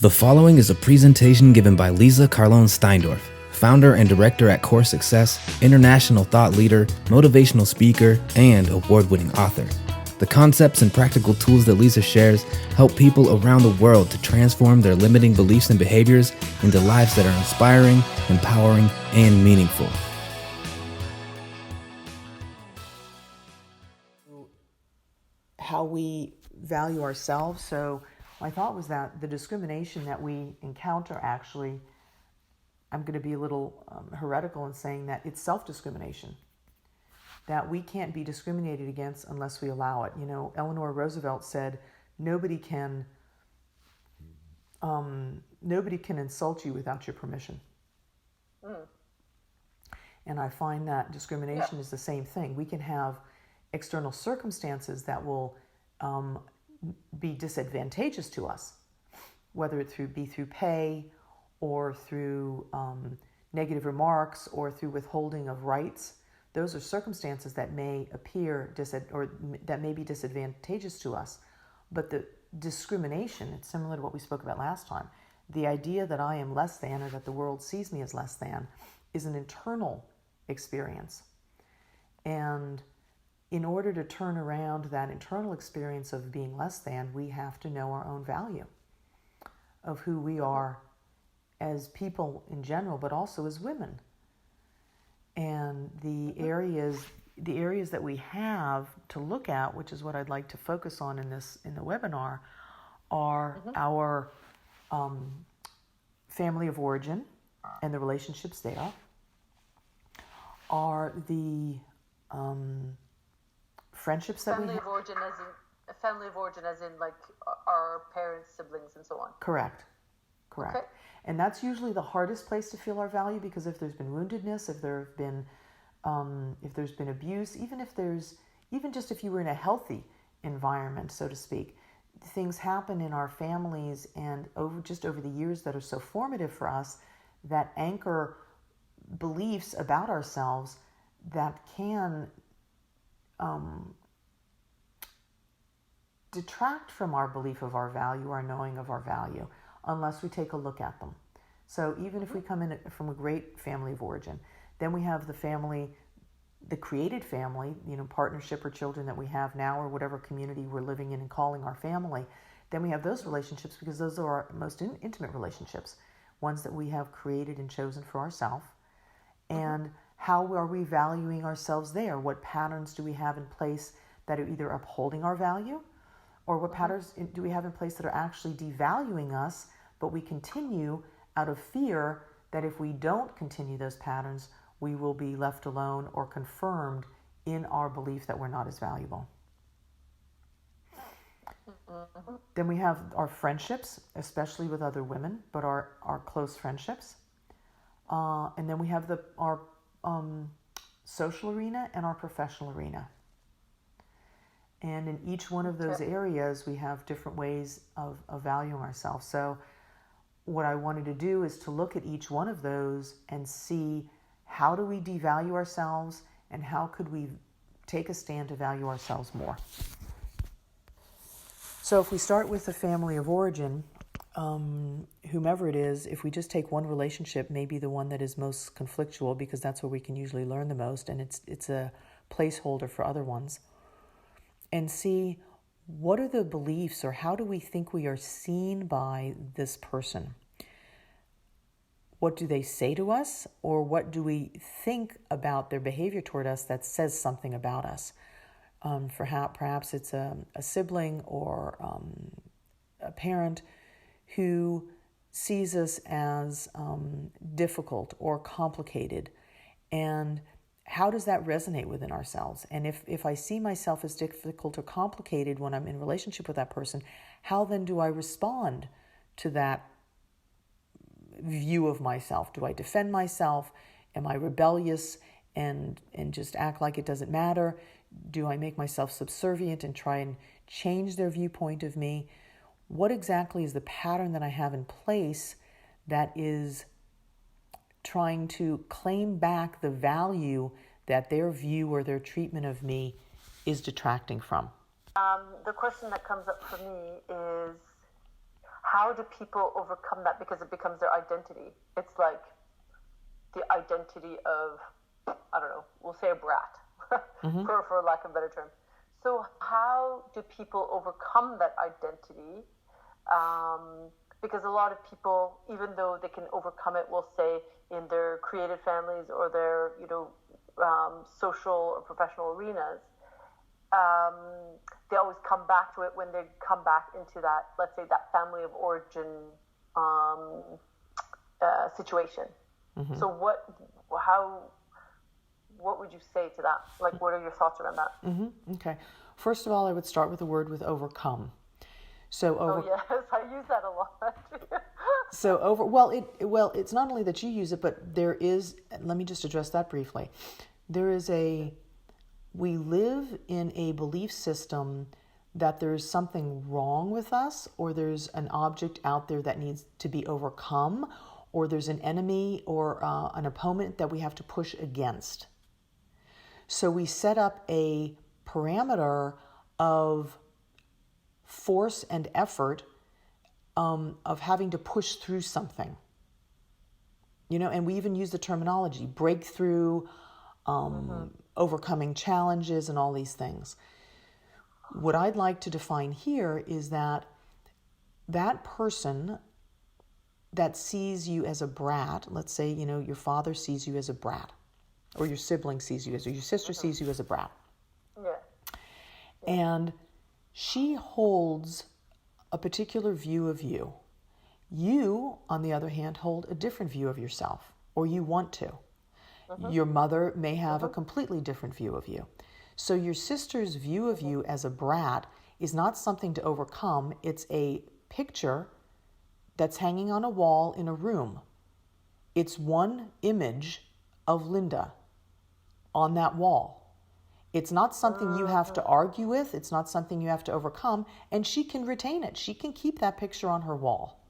The following is a presentation given by Leeza Steindorf, founder and director at Core Success, international thought leader, motivational speaker, and award-winning author. The concepts and practical tools that Leeza shares help people around the world to transform their limiting beliefs and behaviors into lives that are inspiring, empowering, and meaningful. How we value ourselves. So my thought was that the discrimination that we encounter, actually, I'm going to be a little heretical in saying that it's self-discrimination, that we can't be discriminated against unless we allow it. You know, Eleanor Roosevelt said, nobody can insult you without your permission. And I find that discrimination is the same thing. We can have external circumstances that will be disadvantageous to us, whether it be through pay or through negative remarks or through withholding of rights. Those are circumstances that may appear that may be disadvantageous to us. But the discrimination, it's similar to what we spoke about last time. The idea that I am less than or that the world sees me as less than is an internal experience. And in order to turn around that internal experience of being less than, we have to know our own value of who we are as people in general, but also as women. And the areas that we have to look at, which is what I'd like to focus on in the webinar, are our family of origin and the relationships there, are the friendships that family of origin as in like our parents, siblings, and so on. Correct. Okay. And that's usually the hardest place to feel our value, because if there's been woundedness, if there's been abuse, even if you were in a healthy environment, so to speak, things happen in our families and over the years that are so formative for us, that anchor beliefs about ourselves that can detract from our belief of our value, our knowing of our value, unless we take a look at them. So even if we come in from a great family of origin, then we have the family, the created family, partnership or children that we have now, or whatever community we're living in and calling our family. Then we have those relationships, because those are our most intimate relationships, ones that we have created and chosen for ourselves. And how are we valuing ourselves there? What patterns do we have in place that are either upholding our value, or what patterns do we have in place that are actually devaluing us, but we continue out of fear that if we don't continue those patterns, we will be left alone or confirmed in our belief that we're not as valuable. Then we have our friendships, especially with other women, but our close friendships. And then we have our social arena and our professional arena. And in each one of those areas, we have different ways of valuing ourselves. So what I wanted to do is to look at each one of those and see, how do we devalue ourselves, and how could we take a stand to value ourselves more. So if we start with the family of origin, whomever it is, if we just take one relationship, maybe the one that is most conflictual, because that's where we can usually learn the most, and it's a placeholder for other ones, and see what are the beliefs, or how do we think we are seen by this person? What do they say to us, or what do we think about their behavior toward us that says something about us? Perhaps it's a sibling or a parent who sees us as difficult or complicated, and how does that resonate within ourselves? And if I see myself as difficult or complicated when I'm in relationship with that person, how then do I respond to that view of myself? Do I defend myself? Am I rebellious and just act like it doesn't matter? Do I make myself subservient and try and change their viewpoint of me? What exactly is the pattern that I have in place that is trying to claim back the value that their view or their treatment of me is detracting from? The question that comes up for me is, how do people overcome that? Because it becomes their identity. It's like the identity of, I don't know, we'll say a brat, for lack of a better term. So how do people overcome that identity? Because a lot of people, even though they can overcome it, will say in their creative families or their, social or professional arenas, they always come back to it when they come back into that, let's say, that family of origin situation. So what would you say to that? Like, what are your thoughts around that? Okay. First of all, I would start with the word with overcome. So yes, I use that a lot. It's not only that you use it, but there is, let me just address that briefly. We live in a belief system that there's something wrong with us, or there's an object out there that needs to be overcome, or there's an enemy or an opponent that we have to push against. So we set up a parameter of force and effort of having to push through something. And we even use the terminology, breakthrough, overcoming challenges, and all these things. What I'd like to define here is that person that sees you as a brat, let's say, your father sees you as a brat, or your sibling sees you or your sister sees you as a brat. Yeah. And she holds a particular view of you. You, on the other hand, hold a different view of yourself, or you want to. Your mother may have a completely different view of you. So your sister's view of you as a brat is not something to overcome. It's a picture that's hanging on a wall in a room. It's one image of Linda on that wall. It's not something you have to argue with. It's not something you have to overcome. And she can retain it. She can keep that picture on her wall.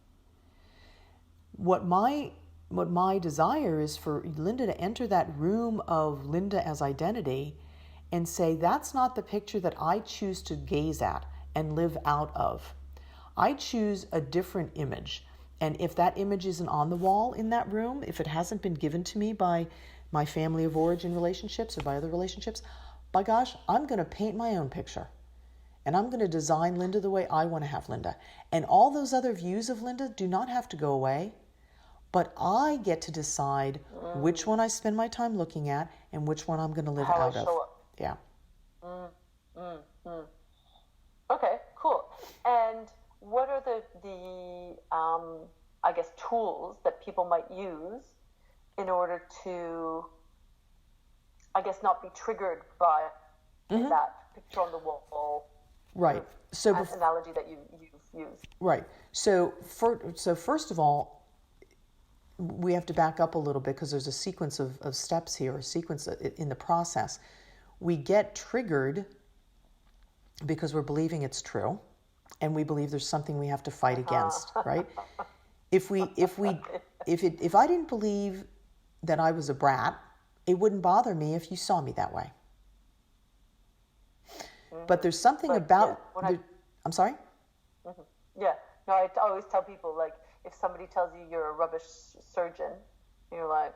What my desire is for Linda to enter that room of Linda as identity and say, that's not the picture that I choose to gaze at and live out of. I choose a different image. And if that image isn't on the wall in that room, if it hasn't been given to me by my family of origin relationships or by other relationships, by gosh, I'm going to paint my own picture. And I'm going to design Linda the way I want to have Linda. And all those other views of Linda do not have to go away. But I get to decide which one I spend my time looking at and which one I'm going to live out of. Yeah. Okay, cool. And what are the I guess, tools that people might use in order to, I guess, not be triggered by that picture on the wall? Right. So analogy that you've used. Right. So first of all, we have to back up a little bit because there's a sequence of steps here, a sequence in the process. We get triggered because we're believing it's true, and we believe there's something we have to fight against, right? If I didn't believe that I was a brat, it wouldn't bother me if you saw me that way. But there's something about... I'm sorry? Yeah. No, I always tell people, like, if somebody tells you you're a rubbish surgeon, you're like,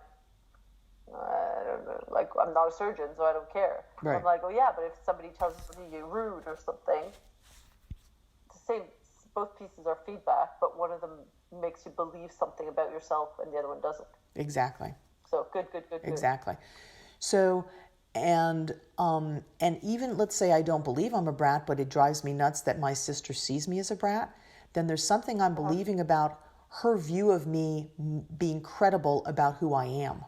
I don't know, like, I'm not a surgeon, so I don't care. Right. I'm like, oh yeah, but if somebody tells you you're rude or something, it's the same. Both pieces are feedback, but one of them makes you believe something about yourself, and the other one doesn't. Exactly. So good. Exactly. So, and even let's say I don't believe I'm a brat, but it drives me nuts that my sister sees me as a brat. Then there's something I'm believing about her view of me being credible about who I am.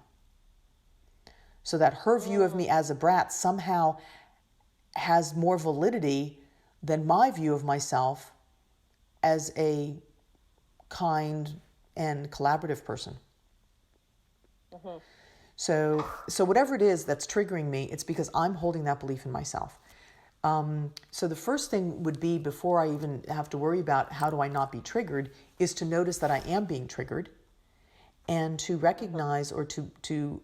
So that her view of me as a brat somehow has more validity than my view of myself as a kind and collaborative person. So whatever it is that's triggering me, it's because I'm holding that belief in myself. So the first thing would be, before I even have to worry about how do I not be triggered, is to notice that I am being triggered, and to recognize or to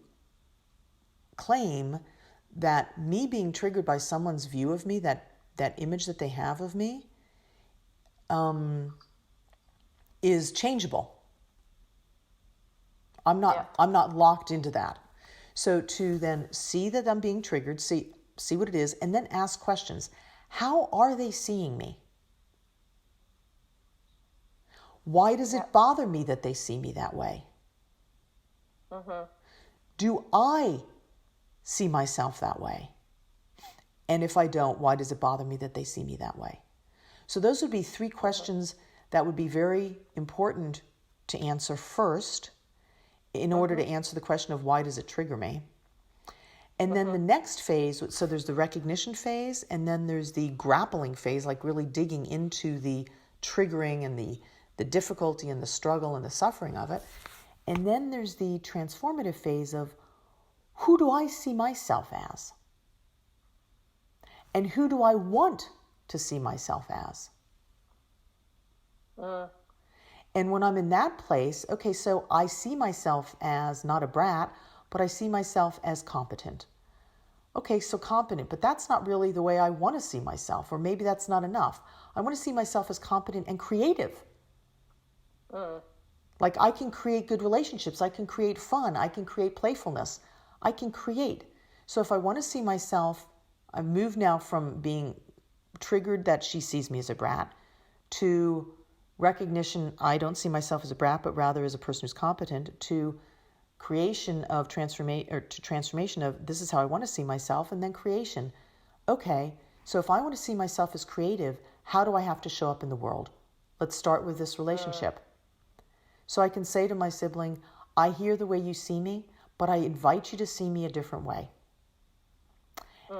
claim that me being triggered by someone's view of me, that image that they have of me, is changeable. I'm not locked into that. So to then see that I'm being triggered, see what it is, and then ask questions. How are they seeing me? Why does it bother me that they see me that way? Do I see myself that way? And if I don't, why does it bother me that they see me that way? So those would be 3 questions that would be very important to answer first in order to answer the question of why does it trigger me. And then the next phase, so there's the recognition phase, and then there's the grappling phase, like really digging into the triggering and the difficulty and the struggle and the suffering of it. And then there's the transformative phase of who do I see myself as? And who do I want to see myself as? And when I'm in that place, okay, so I see myself as not a brat, but I see myself as competent. Okay, so competent, but that's not really the way I want to see myself, or maybe that's not enough. I want to see myself as competent and creative. Like I can create good relationships, I can create fun, I can create playfulness, I can create. So if I want to see myself, I've moved now from being triggered that she sees me as a brat to recognition, I don't see myself as a brat, but rather as a person who's competent, to creation of transformation of this is how I want to see myself, and then creation. Okay, so if I want to see myself as creative, how do I have to show up in the world? Let's start with this relationship. So I can say to my sibling, I hear the way you see me, but I invite you to see me a different way.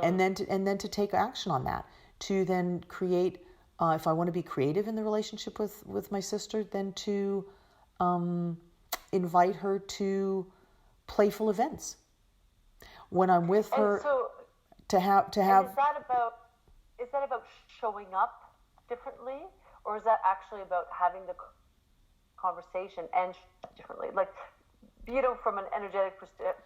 And then to take action on that, to then create, if I want to be creative in the relationship with my sister, then to invite her to playful events. When I'm with her, so, to have. Is that about showing up differently, or is that actually about having the conversation and differently? Like, from an energetic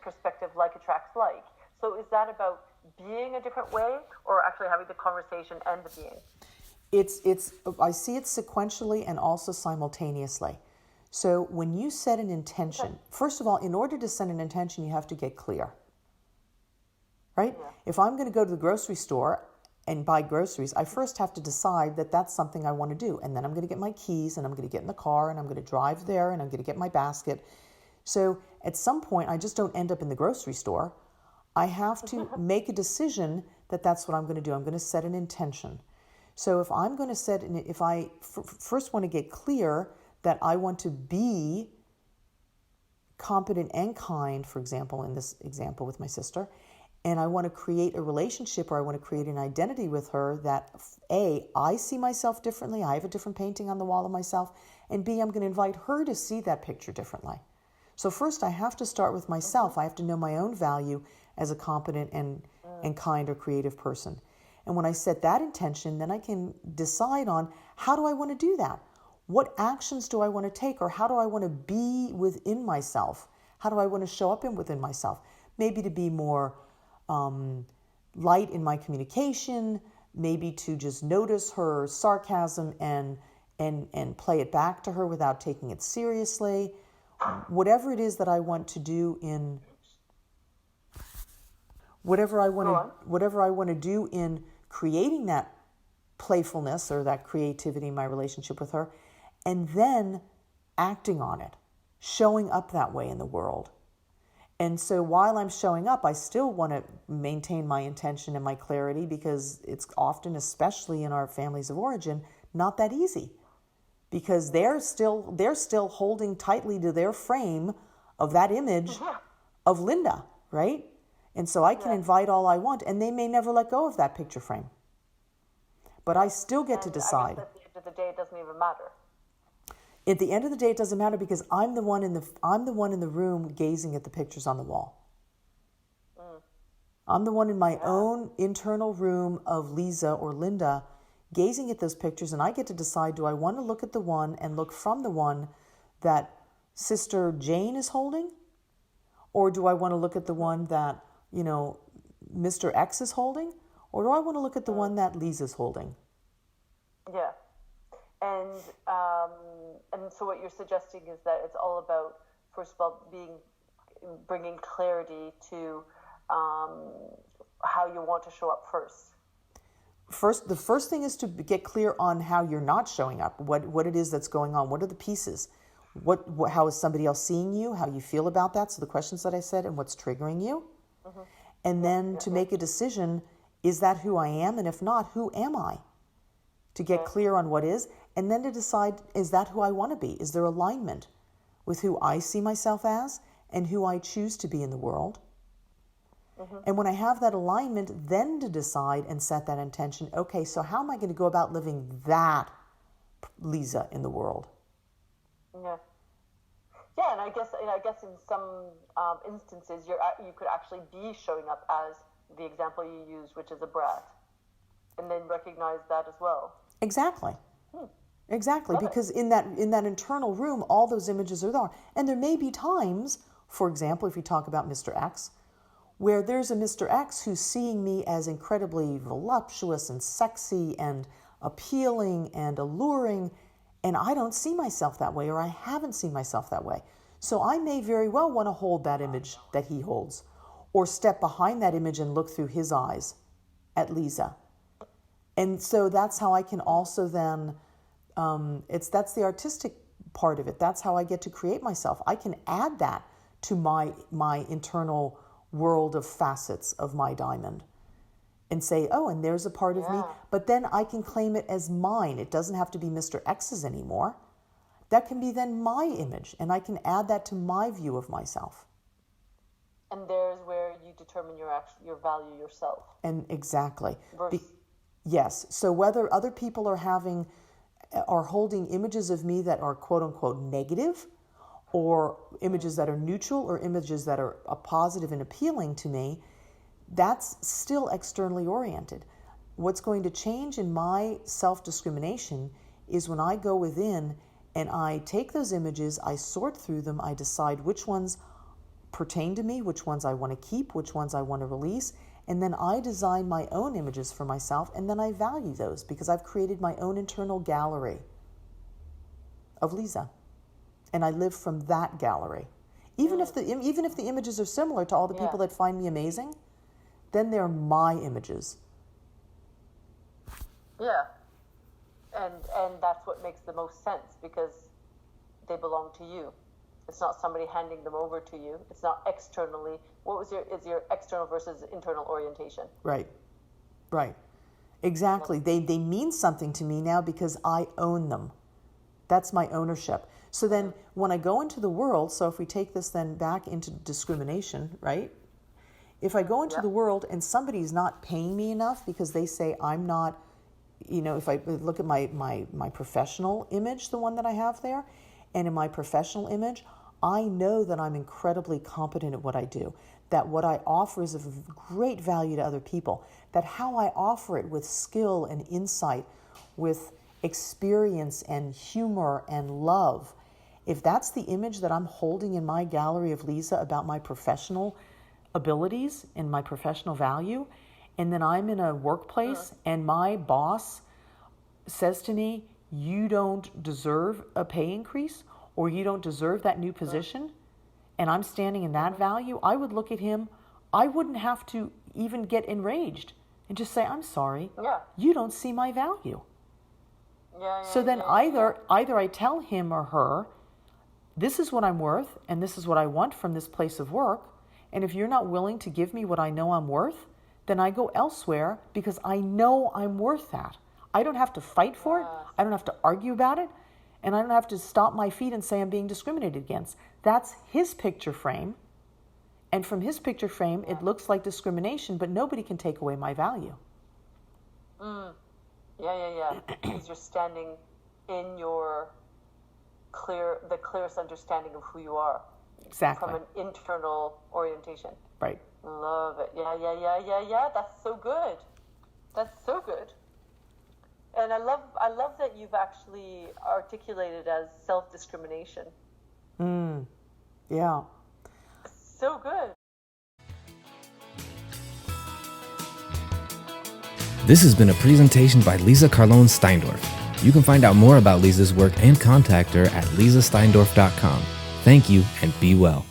perspective, like attracts like. So is that about being a different way, or actually having the conversation and the being? I see it sequentially and also simultaneously. So when you set an intention, first of all, in order to set an intention, you have to get clear, right? Yeah. If I'm going to go to the grocery store and buy groceries, I first have to decide that that's something I want to do. And then I'm going to get my keys and I'm going to get in the car and I'm going to drive there and I'm going to get my basket. So at some point, I just don't end up in the grocery store. I have to make a decision that that's what I'm going to do. I'm going to set an intention. So if I'm going to if I first want to get clear that I want to be competent and kind, for example, in this example with my sister, and I want to create a relationship or I want to create an identity with her that A, I see myself differently, I have a different painting on the wall of myself, and B, I'm going to invite her to see that picture differently. So first I have to start with myself. I have to know my own value as a competent and kind or creative person. And when I set that intention, then I can decide on how do I want to do that? What actions do I want to take, or how do I want to be within myself? How do I want to show up within myself? Maybe to be more light in my communication, maybe to just notice her sarcasm and play it back to her without taking it seriously. Whatever it is that I want to do in whatever I want to do in creating that playfulness or that creativity in my relationship with her, and then acting on it, showing up that way in the world. And so while I'm showing up, I still want to maintain my intention and my clarity, because it's often, especially in our families of origin, not that easy, because they're still holding tightly to their frame of that image of Linda, right? And so I can invite all I want, and they may never let go of that picture frame. But I still get to decide. At the end of the day, it doesn't even matter. At the end of the day, it doesn't matter, because I'm the one in the room gazing at the pictures on the wall. I'm the one in my own internal room of Leeza or Linda gazing at those pictures, and I get to decide, do I want to look at the one and look from the one that Sister Jane is holding? Or do I want to look at the one that, Mr. X is holding? Or do I want to look at the one that Leeza's holding? Yeah. And so what you're suggesting is that it's all about, first of all, bringing clarity to how you want to show up first. The first thing is to get clear on how you're not showing up, what it is that's going on, what are the pieces, how is somebody else seeing you, how you feel about that, so the questions that I said, and what's triggering you. Mm-hmm. And then to make a decision, is that who I am? And if not, who am I? To get clear on what is, and then to decide, is that who I want to be? Is there alignment with who I see myself as and who I choose to be in the world? Mm-hmm. And when I have that alignment, then to decide and set that intention, okay, so how am I going to go about living that Leeza in the world? Yeah. Yeah, and I guess in some instances you could actually be showing up as the example you used, which is a brat, and then recognize that as well. Exactly. Exactly. Because in that internal room, all those images are there. And there may be times, for example, if you talk about Mr. X, where there's a Mr. X who's seeing me as incredibly voluptuous and sexy and appealing and alluring, and I don't see myself that way, or I haven't seen myself that way. So I may very well want to hold that image that he holds, or step behind that image and look through his eyes at Leeza. And so that's how I can also then, that's the artistic part of it. That's how I get to create myself. I can add that to my internal world of facets of my diamond and say, oh, and there's a part of me, but then I can claim it as mine. It doesn't have to be Mr. X's anymore. That can be then my image, and I can add that to my view of myself. And there's where you determine your value yourself. And exactly. Yes. So whether other people are holding images of me that are quote unquote negative, or images that are neutral, or images that are positive and appealing to me, that's still externally oriented. What's going to change in my self-discrimination is when I go within and I take those images, I sort through them, I decide which ones pertain to me, which ones I want to keep, which ones I want to release, and then I design my own images for myself, and then I value those because I've created my own internal gallery of Leeza. And I live from that gallery. Even if the images are similar to all the people that find me amazing, then they're my images. Yeah. And that's what makes the most sense, because they belong to you. It's not somebody handing them over to you. It's not externally. Is your external versus internal orientation? Right. Exactly. They mean something to me now because I own them. That's my ownership. So then when I go into the world, so if we take this then back into discrimination, right? If I go into the world and somebody's not paying me enough because they say I'm not, if I look at my professional image, the one that I have there, and in my professional image, I know that I'm incredibly competent at what I do, that what I offer is of great value to other people, that how I offer it with skill and insight, with experience and humor and love, if that's the image that I'm holding in my gallery of Leeza about my professional abilities and my professional value, and then I'm in a workplace and my boss says to me, you don't deserve a pay increase, or you don't deserve that new position, and I'm standing in that value, I would look at him, I wouldn't have to even get enraged and just say, I'm sorry, you don't see my value. So then either I tell him or her, this is what I'm worth, and this is what I want from this place of work, and if you're not willing to give me what I know I'm worth, then I go elsewhere because I know I'm worth that. I don't have to fight for it, I don't have to argue about it, and I don't have to stomp my feet and say I'm being discriminated against. That's his picture frame, and from his picture frame, it looks like discrimination, but nobody can take away my value. Because you're standing in the clearest understanding of who you are. Exactly. From an internal orientation. Right. Love it. Yeah. That's so good. And I love that you've actually articulated as self-discrimination. Yeah. So good. This has been a presentation by Leeza Carlone Steindorf. You can find out more about Leeza's work and contact her at leezasteindorf.com. Thank you and be well.